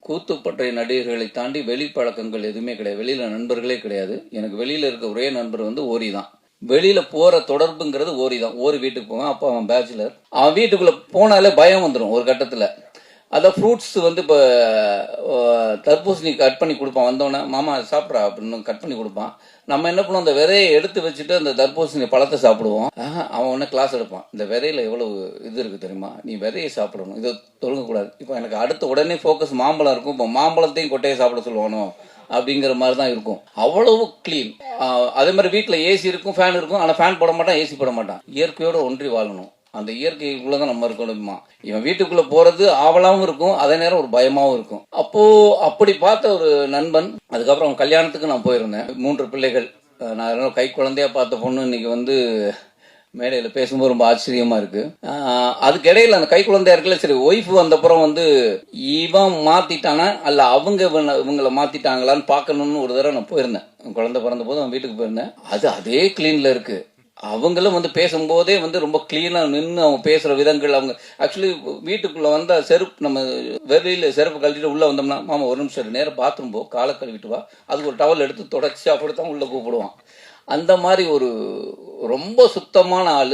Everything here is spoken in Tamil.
கூத்துப்பட்டறை நடிகர்களை தாண்டி வெளி பழக்கங்கள் எதுவுமே கிடையாது. வெளியில நண்பர்களே கிடையாது. எனக்கு வெளியில இருக்க ஒரே நண்பர் வந்து ஓரி தான். வெளியில போற தொடர்புங்கிறது ஓரி தான். ஓரி வீட்டுக்கு போவான். அப்போ அவன் பேச்சுலர். அவன் வீட்டுக்குள்ள போனாலே பயம் வந்துடும் ஒரு கட்டத்துல. அதான் ஃப்ரூட்ஸ் வந்து இப்போ தர்பூசணி கட் பண்ணி கொடுப்பான். வந்தோடனே மாமா சாப்பிட்றா அப்படின்னு கட் பண்ணி கொடுப்பான். நம்ம என்ன பண்ணுவோம், அந்த விதையை எடுத்து வச்சுட்டு அந்த தர்பூசணி பழத்தை சாப்பிடுவோம். அவன் உடனே கிளாஸ் எடுப்பான். இந்த விதையில எவ்வளவு இது இருக்கு தெரியுமா, நீ விதையை சாப்பிடணும், இதை தொழுங்கக்கூடாது. இப்போ எனக்கு அடுத்த உடனே ஃபோக்கஸ் மாம்பழம் இருக்கும். இப்போ மாம்பழத்தையும் கொட்டையை சாப்பிட சொல்லுவானோ அப்படிங்கிற மாதிரி தான் இருக்கும். அவ்வளவு கிளீன். அதே மாதிரி வீட்டில் ஏசி இருக்கும், ஃபேன் இருக்கும். ஆனால் ஃபேன் போட மாட்டான், ஏசி போட மாட்டான். இயற்கையோட ஒன்றி வாழணும். அந்த இயற்கைக்குள்ளதான் நம்ம இருக்கணுமா. இவன் வீட்டுக்குள்ள போறது ஆவலாவும் இருக்கும், அதே நேரம் ஒரு பயமாவும் இருக்கும். அப்போ அப்படி பார்த்த ஒரு நண்பன். அதுக்கப்புறம் அவன் கல்யாணத்துக்கு நான் போயிருந்தேன். 3 பிள்ளைகள். நான் கை குழந்தையா பார்த்த பொண்ணு இன்னைக்கு வந்து மேடையில் பேசும்போது ரொம்ப ஆச்சரியமா இருக்கு. அதுக்கு இடையில அந்த கை குழந்தையா இருக்குல்ல, சரி ஒய்ஃப் வந்தப்புறம் வந்து இவன் மாத்திட்டானா அல்ல அவங்க இவங்களை மாத்திட்டாங்களான்னு பார்க்கணும்னு ஒரு தடவை நான் போயிருந்தேன். குழந்தை பிறந்த போது அவன் வீட்டுக்கு போயிருந்தேன். அது அதே கிளீன்ல இருக்கு. அவங்களும் வந்து பேசும்போதே வந்து ரொம்ப கிளீனா நின்று அவங்க பேசுற விதங்கள். அவங்க ஆக்சுவலி வீட்டுக்குள்ள வந்தா செருப்பு, நம்ம வெளியில செருப்பு கழட்டிட்டு உள்ள வந்தோம்னா, மாமா ஒரு நிமிஷம் நேரம் பாத்ரூம் போ, காலை கழுவிட்டு வா, அதுக்கு ஒரு டவல் எடுத்து தொடச்சி அப்படித்தான் உள்ள கூப்பிடுவான். அந்த மாதிரி ஒரு ரொம்ப சுத்தமான ஆளு.